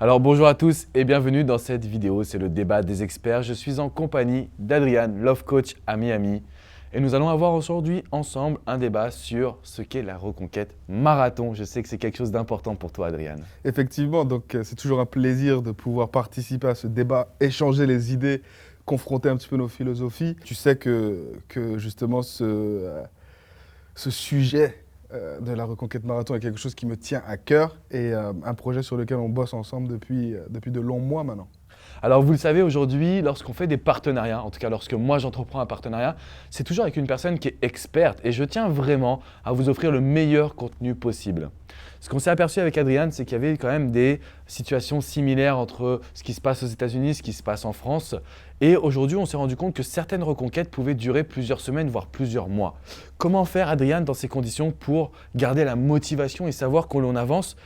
Alors bonjour à tous et bienvenue dans cette vidéo, c'est le débat des experts. Je suis en compagnie d'Adrian, Love Coach à Miami. Et nous allons avoir aujourd'hui ensemble un débat sur ce qu'est la reconquête marathon. Je sais que c'est quelque chose d'important pour toi, Adrian. Effectivement, donc c'est toujours un plaisir de pouvoir participer à ce débat, échanger les idées, confronter un petit peu nos philosophies. Tu sais que justement ce sujet de la reconquête marathon est quelque chose qui me tient à cœur et un projet sur lequel on bosse ensemble depuis de longs mois maintenant. Alors vous le savez, aujourd'hui, lorsqu'on fait des partenariats, en tout cas lorsque moi j'entreprends un partenariat, c'est toujours avec une personne qui est experte et je tiens vraiment à vous offrir le meilleur contenu possible. Ce qu'on s'est aperçu avec Adrian, c'est qu'il y avait quand même des situations similaires entre ce qui se passe aux États-Unis, ce qui se passe en France. Et aujourd'hui, on s'est rendu compte que certaines reconquêtes pouvaient durer plusieurs semaines, voire plusieurs mois. Comment faire, Adrian, dans ces conditions pour garder la motivation et savoir qu'on l'on avance?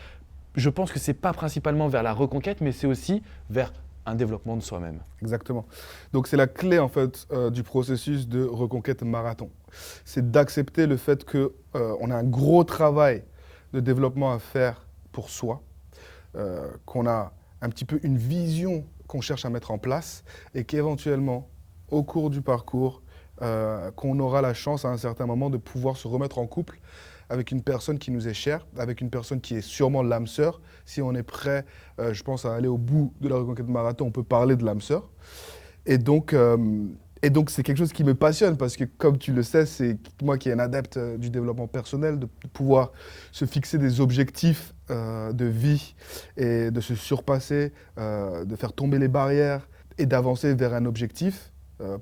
Je pense que ce n'est pas principalement vers la reconquête, mais c'est aussi vers un développement de soi-même. Exactement. Donc c'est la clé en fait du processus de reconquête marathon. C'est d'accepter le fait qu'on a un gros travail de développement à faire pour soi, qu'on a un petit peu une vision qu'on cherche à mettre en place et qu'éventuellement, au cours du parcours, qu'on aura la chance à un certain moment de pouvoir se remettre en couple avec une personne qui nous est chère, avec une personne qui est sûrement l'âme sœur. Si on est prêt, je pense, à aller au bout de la reconquête marathon, on peut parler de l'âme sœur. Et donc, c'est quelque chose qui me passionne parce que, comme tu le sais, c'est moi qui est un adepte du développement personnel, de pouvoir se fixer des objectifs de vie et de se surpasser, de faire tomber les barrières et d'avancer vers un objectif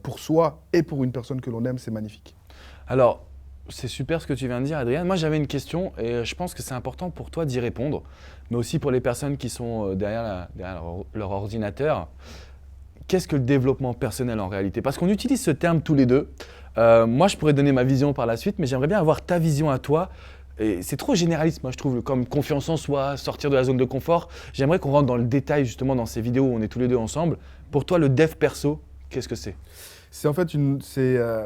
pour soi et pour une personne que l'on aime, c'est magnifique. Alors, c'est super ce que tu viens de dire, Adrien. Moi, j'avais une question et je pense que c'est important pour toi d'y répondre, mais aussi pour les personnes qui sont derrière leur ordinateur. Qu'est-ce que le développement personnel en réalité? Parce qu'on utilise ce terme tous les deux. Moi, je pourrais donner ma vision par la suite, mais j'aimerais bien avoir ta vision à toi. Et c'est trop généraliste, moi, je trouve, comme confiance en soi, sortir de la zone de confort. J'aimerais qu'on rentre dans le détail, justement, dans ces vidéos où on est tous les deux ensemble. Pour toi, le dev perso, qu'est-ce que c'est? C'est en fait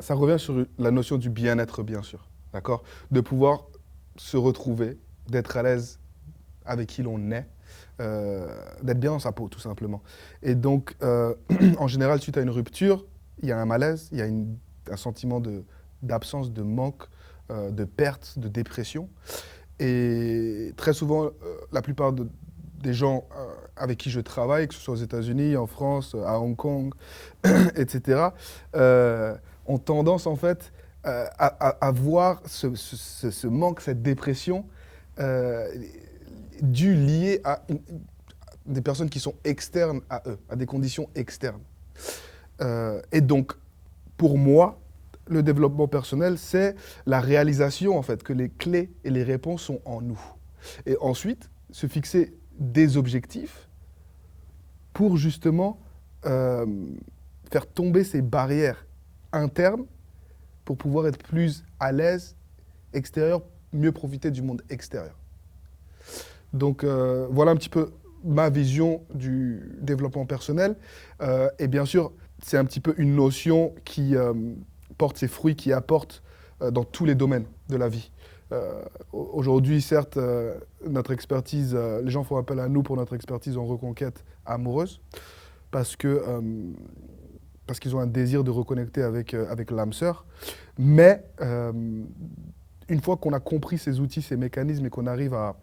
ça revient sur la notion du bien-être, bien sûr, d'accord? De pouvoir se retrouver, d'être à l'aise avec qui l'on est, d'être bien dans sa peau, tout simplement. Et donc, en général, suite à une rupture, il y a un malaise, il y a un sentiment d'absence, de manque, de perte, de dépression. Et très souvent, la plupart des gens avec qui je travaille, que ce soit aux États-Unis, en France, à Hong Kong, etc., ont tendance en fait à voir ce manque, cette dépression liée à des personnes qui sont externes à eux, à des conditions externes. Et donc, pour moi, le développement personnel, c'est la réalisation en fait que les clés et les réponses sont en nous. Et ensuite, se fixer des objectifs pour justement faire tomber ces barrières internes pour pouvoir être plus à l'aise extérieur, mieux profiter du monde extérieur. Donc voilà un petit peu ma vision du développement personnel. Et bien sûr, c'est un petit peu une notion qui porte ses fruits, qui apporte dans tous les domaines de la vie. Aujourd'hui, certes, notre expertise, les gens font appel à nous pour notre expertise en reconquête amoureuse parce qu'ils ont un désir de reconnecter avec l'âme sœur. Mais une fois qu'on a compris ces outils, ces mécanismes et qu'on arrive à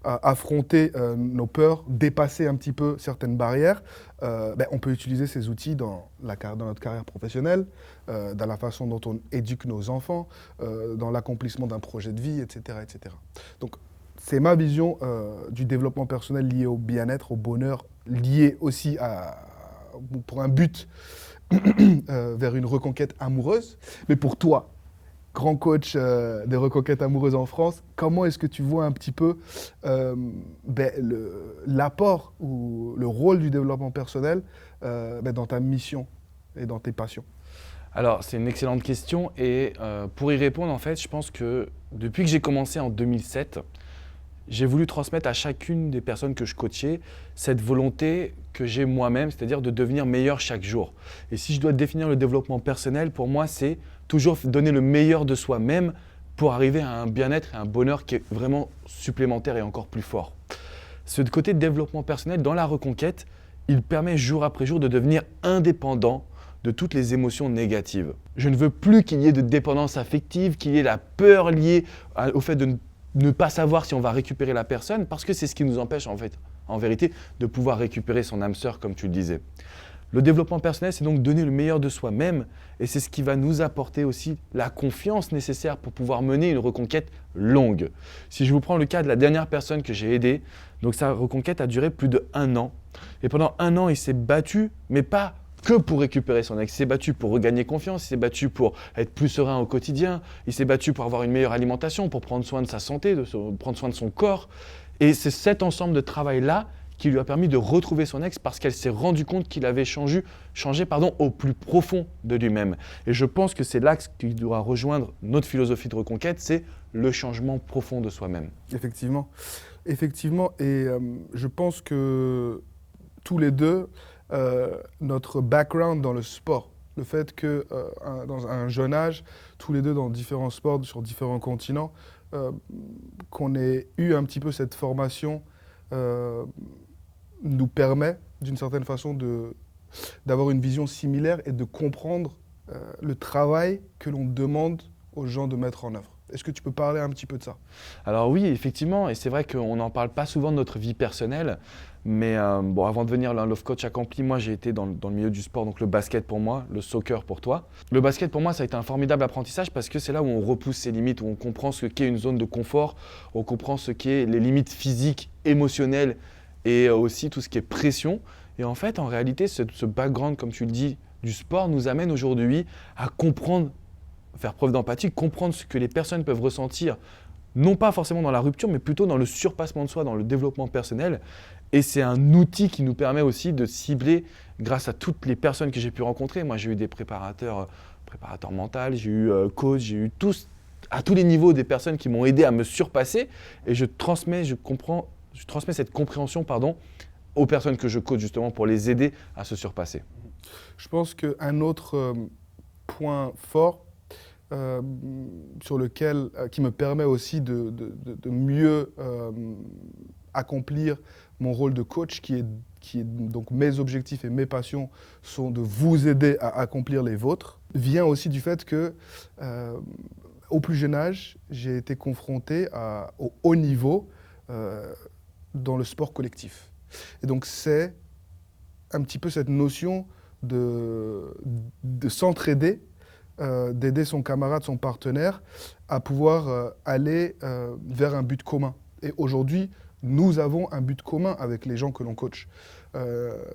affronter nos peurs, dépasser un petit peu certaines barrières, on peut utiliser ces outils dans notre carrière professionnelle, dans la façon dont on éduque nos enfants, dans l'accomplissement d'un projet de vie, etc., etc. Donc, c'est ma vision du développement personnel lié au bien-être, au bonheur, lié aussi pour un but vers une reconquête amoureuse. Mais pour toi, grand coach des reconquêtes amoureuses en France, comment est-ce que tu vois un petit peu l'apport ou le rôle du développement personnel dans ta mission et dans tes passions? Alors, c'est une excellente question et pour y répondre, en fait, je pense que depuis que j'ai commencé en 2007, j'ai voulu transmettre à chacune des personnes que je coachais cette volonté que j'ai moi-même, c'est-à-dire de devenir meilleur chaque jour. Et si je dois définir le développement personnel, pour moi, c'est toujours donner le meilleur de soi-même pour arriver à un bien-être et un bonheur qui est vraiment supplémentaire et encore plus fort. Ce côté de développement personnel dans la reconquête, il permet jour après jour de devenir indépendant de toutes les émotions négatives. Je ne veux plus qu'il y ait de dépendance affective, qu'il y ait la peur liée au fait de ne pas savoir si on va récupérer la personne, parce que c'est ce qui nous empêche en vérité, de pouvoir récupérer son âme sœur, comme tu le disais. Le développement personnel, c'est donc donner le meilleur de soi-même et c'est ce qui va nous apporter aussi la confiance nécessaire pour pouvoir mener une reconquête longue. Si je vous prends le cas de la dernière personne que j'ai aidée, donc sa reconquête a duré plus de 1 an. Et pendant 1 an, il s'est battu, mais pas que pour récupérer son ex. Il s'est battu pour regagner confiance, il s'est battu pour être plus serein au quotidien, il s'est battu pour avoir une meilleure alimentation, pour prendre soin de sa santé, prendre soin de son corps. Et c'est cet ensemble de travail-là qui lui a permis de retrouver son ex parce qu'elle s'est rendue compte qu'il avait changé au plus profond de lui-même. Et je pense que c'est l'axe qui doit rejoindre notre philosophie de reconquête, c'est le changement profond de soi-même. Effectivement. Effectivement, et je pense que tous les deux, notre background dans le sport, le fait que dans un jeune âge, tous les deux dans différents sports, sur différents continents, qu'on ait eu un petit peu cette formation nous permet d'une certaine façon d'avoir une vision similaire et de comprendre le travail que l'on demande aux gens de mettre en œuvre. Est-ce que tu peux parler un petit peu de ça? Alors oui, effectivement, et c'est vrai qu'on n'en parle pas souvent de notre vie personnelle, mais bon, avant de devenir un love coach accompli, moi j'ai été dans le milieu du sport, donc le basket pour moi, le soccer pour toi. Le basket pour moi, ça a été un formidable apprentissage parce que c'est là où on repousse ses limites, où on comprend ce qu'est une zone de confort, on comprend ce qu'est les limites physiques, émotionnelles et aussi tout ce qui est pression. Et en fait, en réalité, ce background, comme tu le dis, du sport nous amène aujourd'hui à comprendre, faire preuve d'empathie, comprendre ce que les personnes peuvent ressentir, non pas forcément dans la rupture, mais plutôt dans le surpassement de soi, dans le développement personnel. Et c'est un outil qui nous permet aussi de cibler, grâce à toutes les personnes que j'ai pu rencontrer. Moi, j'ai eu des préparateurs mentaux, j'ai eu coach, j'ai eu à tous les niveaux des personnes qui m'ont aidé à me surpasser. Et je transmets cette compréhension aux personnes que je coach justement pour les aider à se surpasser. Je pense qu'un autre point fort sur lequel, qui me permet aussi de mieux accomplir mon rôle de coach, qui est donc mes objectifs et mes passions sont de vous aider à accomplir les vôtres, vient aussi du fait que au plus jeune âge, j'ai été confronté au haut niveau dans le sport collectif. Et donc c'est un petit peu cette notion de s'entraider, d'aider son camarade, son partenaire à pouvoir aller vers un but commun. Et aujourd'hui, nous avons un but commun avec les gens que l'on coach.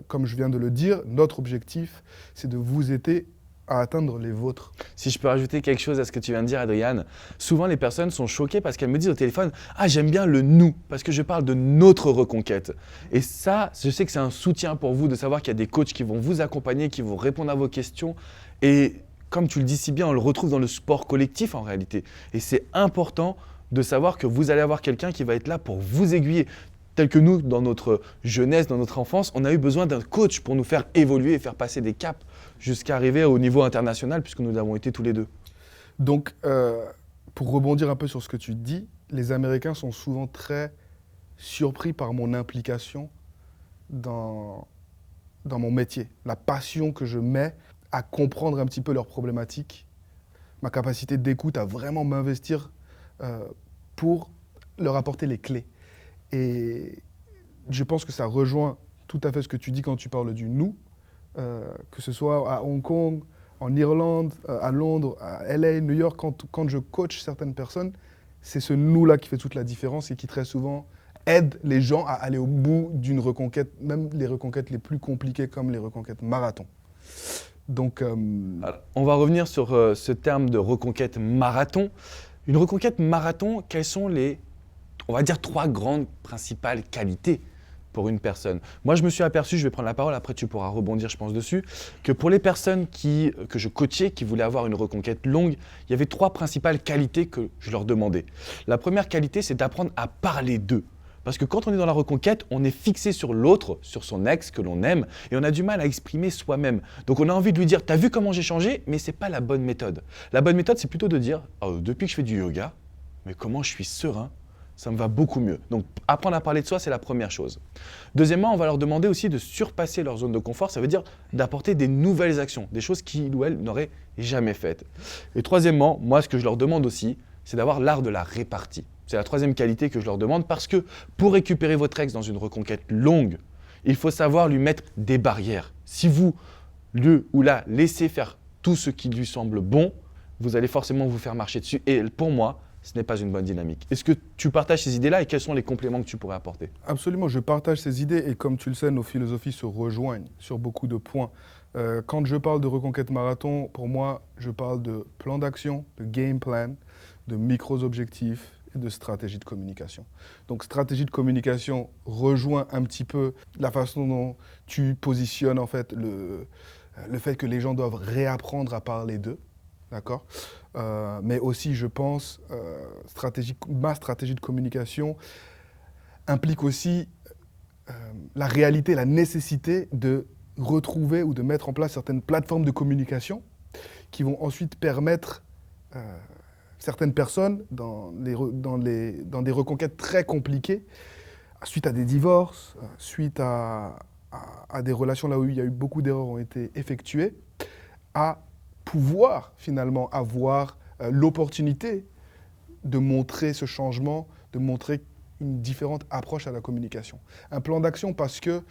Comme je viens de le dire, notre objectif, c'est de vous aider à atteindre les vôtres. Si je peux rajouter quelque chose à ce que tu viens de dire, Adrian, souvent les personnes sont choquées parce qu'elles me disent au téléphone « Ah, j'aime bien le nous », parce que je parle de notre reconquête. Et ça, je sais que c'est un soutien pour vous de savoir qu'il y a des coachs qui vont vous accompagner, qui vont répondre à vos questions. Et comme tu le dis si bien, on le retrouve dans le sport collectif en réalité. Et c'est important de savoir que vous allez avoir quelqu'un qui va être là pour vous aiguiller. Tel que nous, dans notre jeunesse, dans notre enfance, on a eu besoin d'un coach pour nous faire évoluer et faire passer des caps jusqu'à arriver au niveau international, puisque nous avons été tous les deux. Donc, pour rebondir un peu sur ce que tu dis, les Américains sont souvent très surpris par mon implication dans mon métier, la passion que je mets à comprendre un petit peu leurs problématiques, ma capacité d'écoute à vraiment m'investir pour leur apporter les clés. Et je pense que ça rejoint tout à fait ce que tu dis quand tu parles du « nous », que ce soit à Hong Kong, en Irlande, à Londres, à LA, New York, quand je coach certaines personnes, c'est ce « nous » là qui fait toute la différence et qui très souvent aide les gens à aller au bout d'une reconquête, même les reconquêtes les plus compliquées comme les reconquêtes marathon. Donc, alors, on va revenir sur ce terme de reconquête marathon. Une reconquête marathon, quelles sont on va dire 3 grandes principales qualités pour une personne. Moi, je me suis aperçu, je vais prendre la parole, après tu pourras rebondir, je pense, dessus, que pour les personnes que je coachais, qui voulaient avoir une reconquête longue, il y avait 3 principales qualités que je leur demandais. La première qualité, c'est d'apprendre à parler d'eux. Parce que quand on est dans la reconquête, on est fixé sur l'autre, sur son ex que l'on aime, et on a du mal à exprimer soi-même. Donc on a envie de lui dire « t'as vu comment j'ai changé ?» mais ce n'est pas la bonne méthode. La bonne méthode, c'est plutôt de dire « depuis que je fais du yoga, mais comment je suis serein, ça me va beaucoup mieux. Donc, apprendre à parler de soi, c'est la première chose. Deuxièmement, on va leur demander aussi de surpasser leur zone de confort. Ça veut dire d'apporter des nouvelles actions, des choses qu'ils ou elles n'auraient jamais faites. Et troisièmement, moi, ce que je leur demande aussi, c'est d'avoir l'art de la répartie. C'est la troisième qualité que je leur demande parce que pour récupérer votre ex dans une reconquête longue, il faut savoir lui mettre des barrières. Si vous, lui ou la, laissez faire tout ce qui lui semble bon, vous allez forcément vous faire marcher dessus. Et pour moi, ce n'est pas une bonne dynamique. Est-ce que tu partages ces idées-là et quels sont les compléments que tu pourrais apporter? Absolument, je partage ces idées et comme tu le sais, nos philosophies se rejoignent sur beaucoup de points. Quand je parle de reconquête marathon, pour moi, je parle de plan d'action, de game plan, de micros-objectifs et de stratégie de communication. Donc stratégie de communication rejoint un petit peu la façon dont tu positionnes en fait le fait que les gens doivent réapprendre à parler d'eux, d'accord? Mais aussi, je pense, ma stratégie de communication implique aussi la réalité, la nécessité de retrouver ou de mettre en place certaines plateformes de communication qui vont ensuite permettre certaines personnes dans des reconquêtes très compliquées, suite à des divorces, suite à des relations là où il y a eu beaucoup d'erreurs ont été effectuées, à pouvoir finalement avoir l'opportunité de montrer ce changement, de montrer une différente approche à la communication. Un plan d'action parce que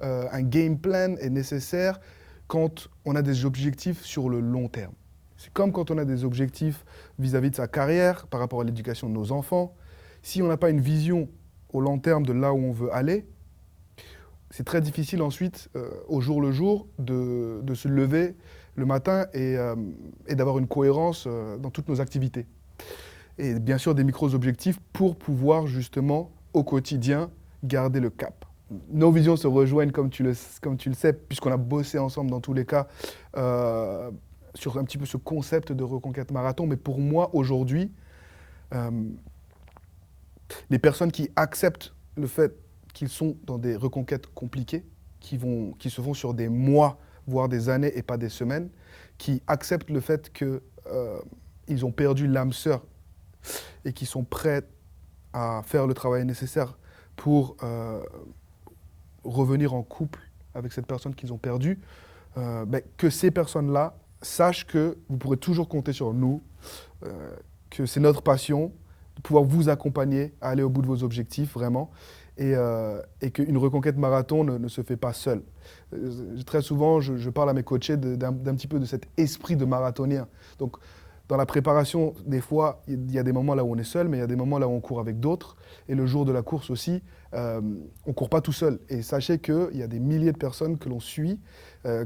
un game plan est nécessaire quand on a des objectifs sur le long terme. C'est comme quand on a des objectifs vis-à-vis de sa carrière, par rapport à l'éducation de nos enfants. Si on n'a pas une vision au long terme de là où on veut aller, c'est très difficile ensuite, au jour le jour, de se lever le matin et d'avoir une cohérence dans toutes nos activités. Et bien sûr, des micros-objectifs pour pouvoir justement, au quotidien, garder le cap. Nos visions se rejoignent, comme tu le sais, puisqu'on a bossé ensemble dans tous les cas, sur un petit peu ce concept de reconquête marathon. Mais pour moi, aujourd'hui, les personnes qui acceptent le fait qu'ils sont dans des reconquêtes compliquées, qui se font sur des mois, voire des années et pas des semaines, qui acceptent le fait qu'ils ont perdu l'âme sœur et qui sont prêts à faire le travail nécessaire pour revenir en couple avec cette personne qu'ils ont perdue, que ces personnes-là sachent que vous pourrez toujours compter sur nous, que c'est notre passion de pouvoir vous accompagner à aller au bout de vos objectifs, vraiment, et qu'une reconquête marathon ne se fait pas seule. Très souvent, je parle à mes coachés d'un petit peu de cet esprit de marathonien. Donc, dans la préparation, des fois, il y a des moments là où on est seul, mais il y a des moments là où on court avec d'autres. Et le jour de la course aussi, on ne court pas tout seul. Et sachez qu'il y a des milliers de personnes que l'on suit,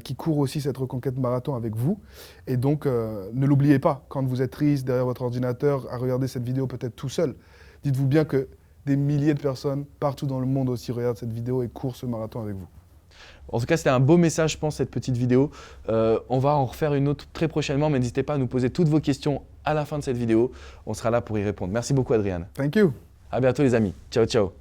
qui courent aussi cette reconquête marathon avec vous. Et donc, ne l'oubliez pas, quand vous êtes triste derrière votre ordinateur à regarder cette vidéo peut-être tout seul, dites-vous bien que des milliers de personnes partout dans le monde aussi regardent cette vidéo et courent ce marathon avec vous. En tout cas, c'était un beau message, je pense, cette petite vidéo. On va en refaire une autre très prochainement, mais n'hésitez pas à nous poser toutes vos questions à la fin de cette vidéo. On sera là pour y répondre. Merci beaucoup, Adrian. Thank you. À bientôt, les amis. Ciao, ciao.